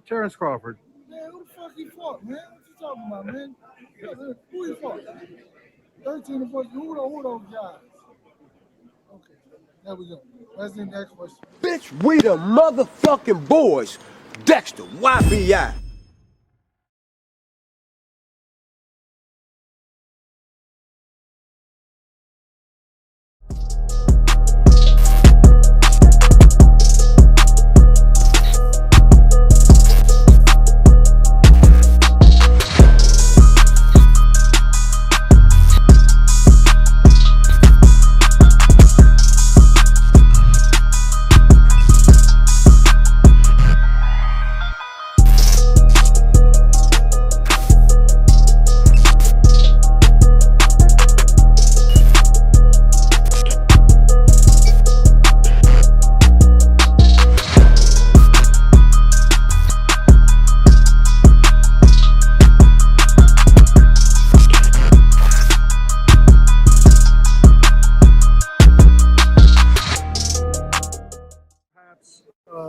Terrence Crawford. Man, who the fuck he fought, man? What you talking about, man? Who he fought? 13 and 14. Who those guys? Okay, there we go. That's the next question. Bitch, we the motherfucking boys. Dexter, YBI.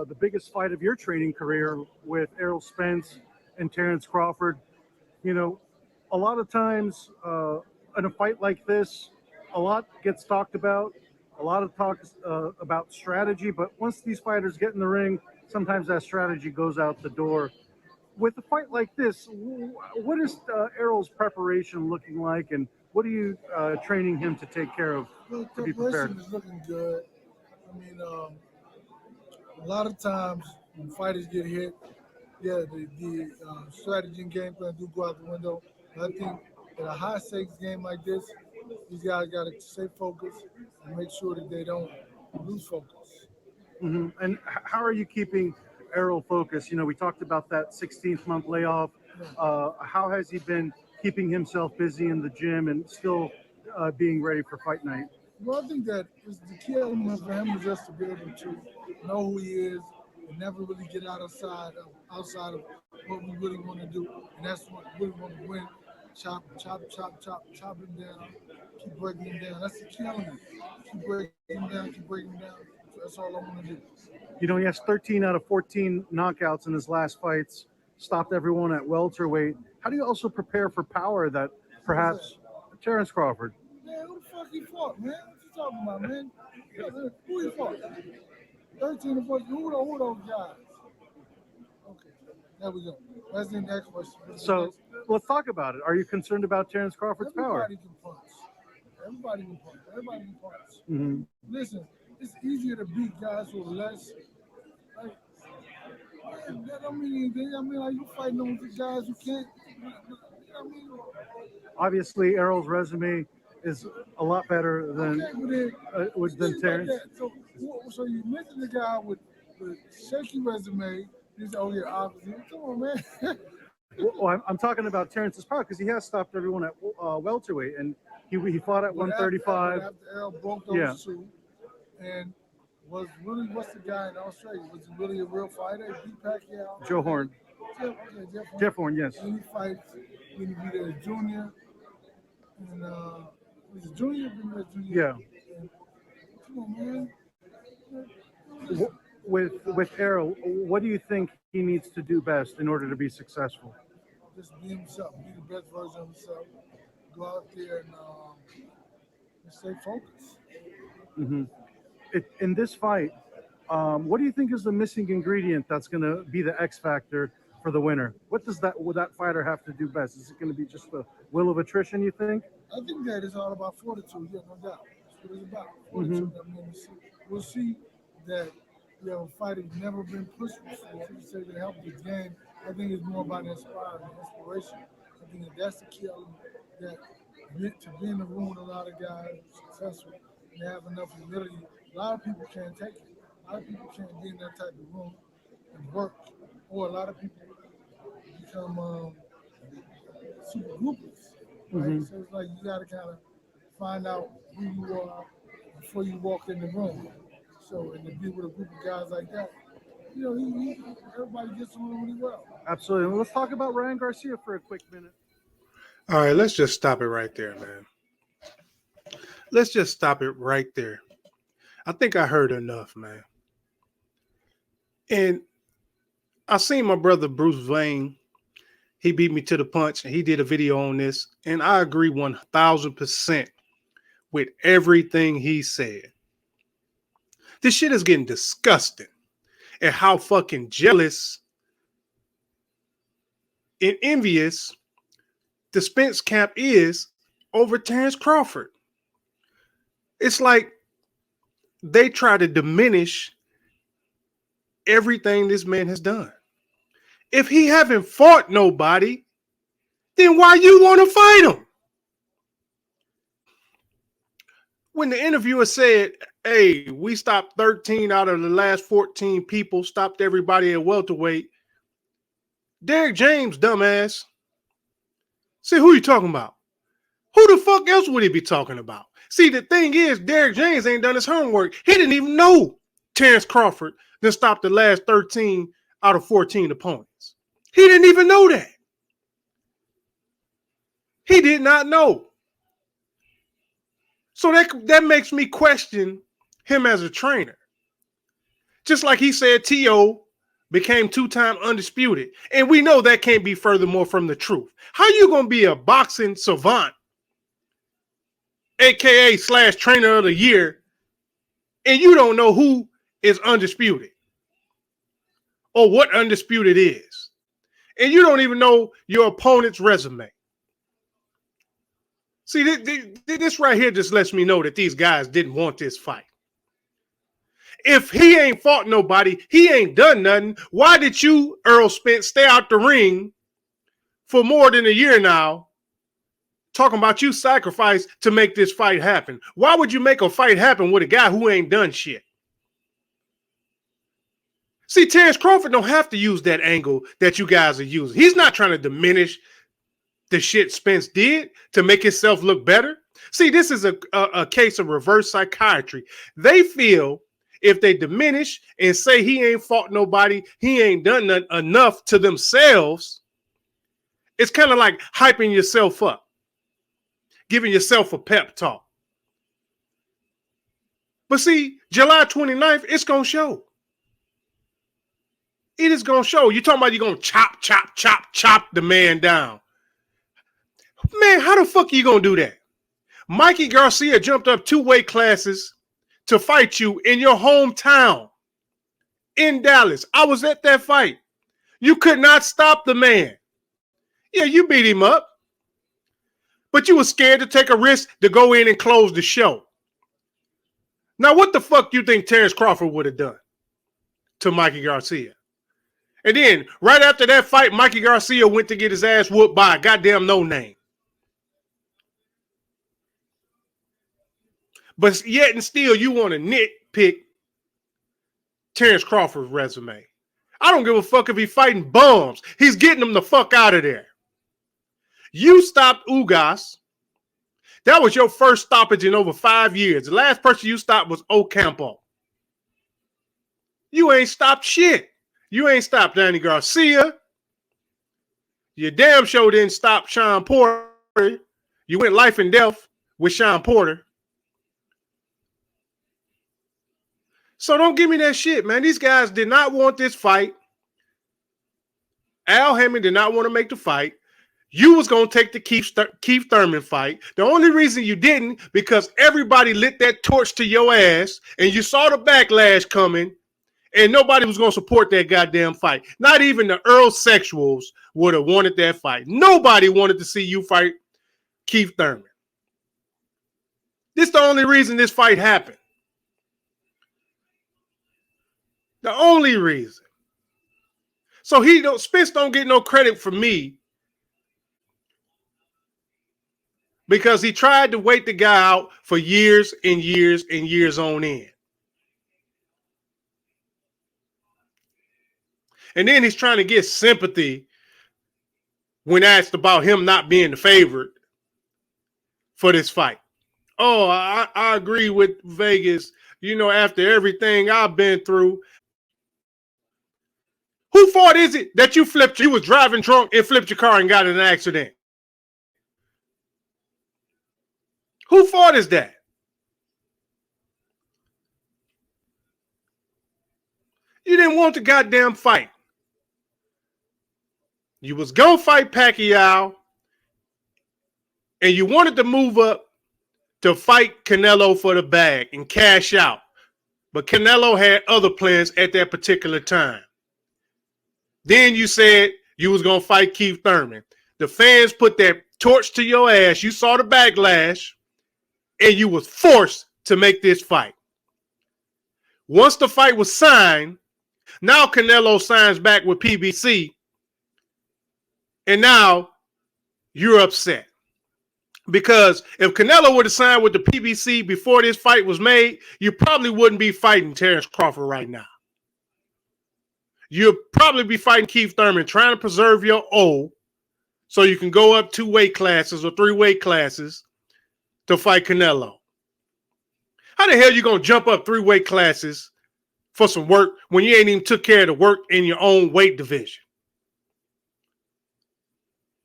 The biggest fight of your training career with ERROL Spence and Terrence Crawford. You know, a lot of times in a fight like this, a lot gets talked about, a lot of talk about strategy, but once these fighters get in the ring, sometimes that strategy goes out the door. With a fight like this, what is ERROL's preparation looking like, and what are you training him to take care of The to be prepared? preparation is looking good. I mean, a lot of times when fighters get hit, yeah, the strategy and game plan do go out the window. But I think in a high stakes game like this, these guys got to stay focused and make sure that they don't lose focus. Mm-hmm. And how are you keeping ERROL focused? You know, we talked about that 16th month layoff. How has he been keeping himself busy in the gym and still being ready for fight night? Well, I think that is the key element for him is just to be able to know who he is and never really get outside of what we really want to do, and that's what we really want to win. Chop him down, keep breaking him down. That's the key element. Keep breaking him down, keep breaking him down. That's all I want to do. You know, he has 13 out of 14 knockouts in his last fights, stopped everyone at welterweight. How do you also prepare for power that perhaps Terrence Crawford? Man, who the fuck he fought, man? What you talking about, man? Who he fought? 13 and 14. Who those guys? Okay, there we go. That's the next question. So let's talk about it. Are you concerned about Terrence Crawford's power? Everybody can punch. Everybody can punch. Everybody can punch. Mm-hmm. Listen, it's easier to beat guys who are less. Like, that don't mean anything. I mean, like, you fighting on the guys who can't. I mean, obviously, ERROL's resume is a lot better than Terrence. So you mentioned the guy with shaky resume. You say, oh yeah, obviously. Come on, man. Well, I'm talking about Terrence's power because he has stopped everyone at welterweight, and he fought at 135. After Errol broke those two, and was really, what's the guy in Australia? Was he really a real fighter? He beat Pacquiao. Joe Horn. Jeff Horn, yes. And he fights when he beat a junior. And was it junior? Yeah. And, come on, man. With ERROL, what do you think he needs to do best in order to be successful? Just be himself, be the best version of himself. Go out there and stay focused. Mm-hmm. In this fight, what do you think is the missing ingredient that's going to be the X factor for the winner? What does that fighter have to do best? Is it going to be just the will of attrition, you think? I think that it's all about fortitude, yeah, no doubt. That's what it's about. Fortitude. Mm-hmm. I mean, we'll see that you have a fighter who's never been pushed before. You say to help the game. I think it's more about inspiration. I think that's the key element, that to be in the room with a lot of guys successful and have enough humility. A lot of people can't take it. A lot of people can't be in that type of room and work. Or a lot of people become super groupies. Right? Mm-hmm. So it's like you got to kind of find out who you are before you walk in the room. So, and to be with a group of guys like that, you know, everybody gets along really well. Absolutely. Well, let's talk about Ryan Garcia for a quick minute. All right, let's just stop it right there, man. Let's just stop it right there. I think I heard enough, man. And I seen my brother Bruce Wayne. He beat me to the punch, and he did a video on this, and I agree 1000% with everything he said. This shit is getting disgusting, and how fucking jealous and envious the Spence camp is over Terrence Crawford. It's like they try to diminish everything this man has done. If he haven't fought nobody, then why you want to fight him? When the interviewer said, hey, we stopped 13 out of the last 14 people, stopped everybody at welterweight, Derrick James, dumbass. See, who you talking about? Who the fuck else would he be talking about? See, the thing is, Derrick James ain't done his homework. He didn't even know Terrence Crawford then stopped the last 13 out of 14 opponents. He didn't even know that. He did not know. So that makes me question him as a trainer. Just like he said T.O. became two-time undisputed. And we know that can't be furthermore from the truth. How you going to be a boxing savant, a.k.a. / trainer of the year, and you don't know who is undisputed or what undisputed is? And you don't even know your opponent's resume. See, this right here just lets me know that these guys didn't want this fight. If he ain't fought nobody, he ain't done nothing. Why did you, Errol Spence, stay out the ring for more than a year now, talking about you sacrificed to make this fight happen? Why would you make a fight happen with a guy who ain't done shit? See, Terrence Crawford don't have to use that angle that you guys are using. He's not trying to diminish the shit Spence did to make himself look better. See, this is a case of reverse psychiatry. They feel if they diminish and say he ain't fought nobody, he ain't done enough to themselves, it's kind of like hyping yourself up, giving yourself a pep talk. But see, July 29th, it's going to show. It is going to show. You're talking about you're going to chop the man down. Man, how the fuck are you going to do that? Mikey Garcia jumped up 2 weight classes to fight you in your hometown in Dallas. I was at that fight. You could not stop the man. Yeah, you beat him up. But you were scared to take a risk to go in and close the show. Now, what the fuck do you think Terrence Crawford would have done to Mikey Garcia? And then, right after that fight, Mikey Garcia went to get his ass whooped by a goddamn no-name. But yet and still, you want to nitpick Terrence Crawford's resume. I don't give a fuck if he's fighting bums. He's getting them the fuck out of there. You stopped Ugas. That was your first stoppage in over 5 years. The last person you stopped was Ocampo. You ain't stopped shit. You ain't stopped Danny Garcia. You damn sure didn't stop Sean Porter. You went life and death with Sean Porter. So don't give me that shit, man. These guys did not want this fight. Al Hammond did not want to make the fight. You was going to take the Keith Thurman fight. The only reason you didn't, because everybody lit that torch to your ass, and you saw the backlash coming, and nobody was going to support that goddamn fight. Not even the Earl sexuals would have wanted that fight. Nobody wanted to see you fight Keith Thurman. This is the only reason this fight happened. The only reason. So Spence don't get no credit from me because he tried to wait the guy out for years and years and years on end. And then he's trying to get sympathy when asked about him not being the favorite for this fight. Oh, I agree with Vegas. You know, after everything I've been through. Who fault is it that you flipped? You was driving drunk and flipped your car and got in an accident. Who fault is that? You didn't want the goddamn fight. You was gonna fight Pacquiao, and you wanted to move up to fight Canelo for the bag and cash out. But Canelo had other plans at that particular time. Then you said you was gonna fight Keith Thurman. The fans put that torch to your ass. You saw the backlash, and you was forced to make this fight. Once the fight was signed, now Canelo signs back with PBC, and now you're upset. Because if Canelo would have signed with the PBC before this fight was made, you probably wouldn't be fighting Terrence Crawford right now. You'll probably be fighting Keith Thurman, trying to preserve your O so you can go up 2 weight classes or 3 weight classes to fight Canelo. How the hell you going to jump up 3 weight classes for some work when you ain't even took care of the work in your own weight division?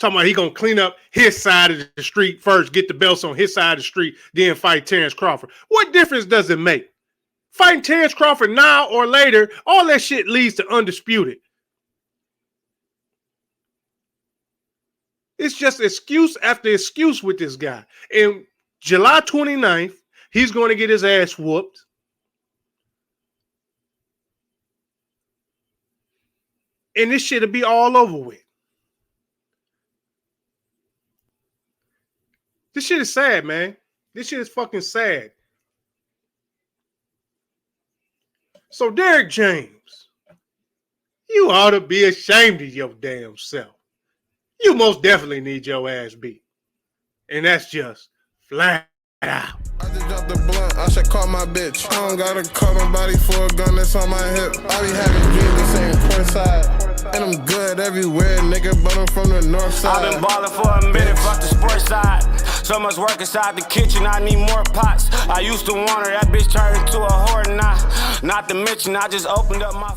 Talking about he going to clean up his side of the street first, get the belts on his side of the street, then fight Terrence Crawford. What difference does it make? Fighting Terrence Crawford now or later, all that shit leads to undisputed. It's just excuse after excuse with this guy. And July 29th, he's going to get his ass whooped. And this shit'll be all over with. This shit is sad, man. This shit is fucking sad. So, Derrick James, you ought to be ashamed of your damn self. You most definitely need your ass beat. And that's just flat out. I just dropped the blunt, I should call my bitch. I don't gotta call nobody for a gun that's on my hip. I be having dreams of saying port side. And I'm good everywhere, nigga, but I'm from the north side. I've been ballin' for a minute, fuck the sports side. So much work inside the kitchen, I need more pots. I used to want her, that bitch turned into a whore now. Not to mention, I just opened up my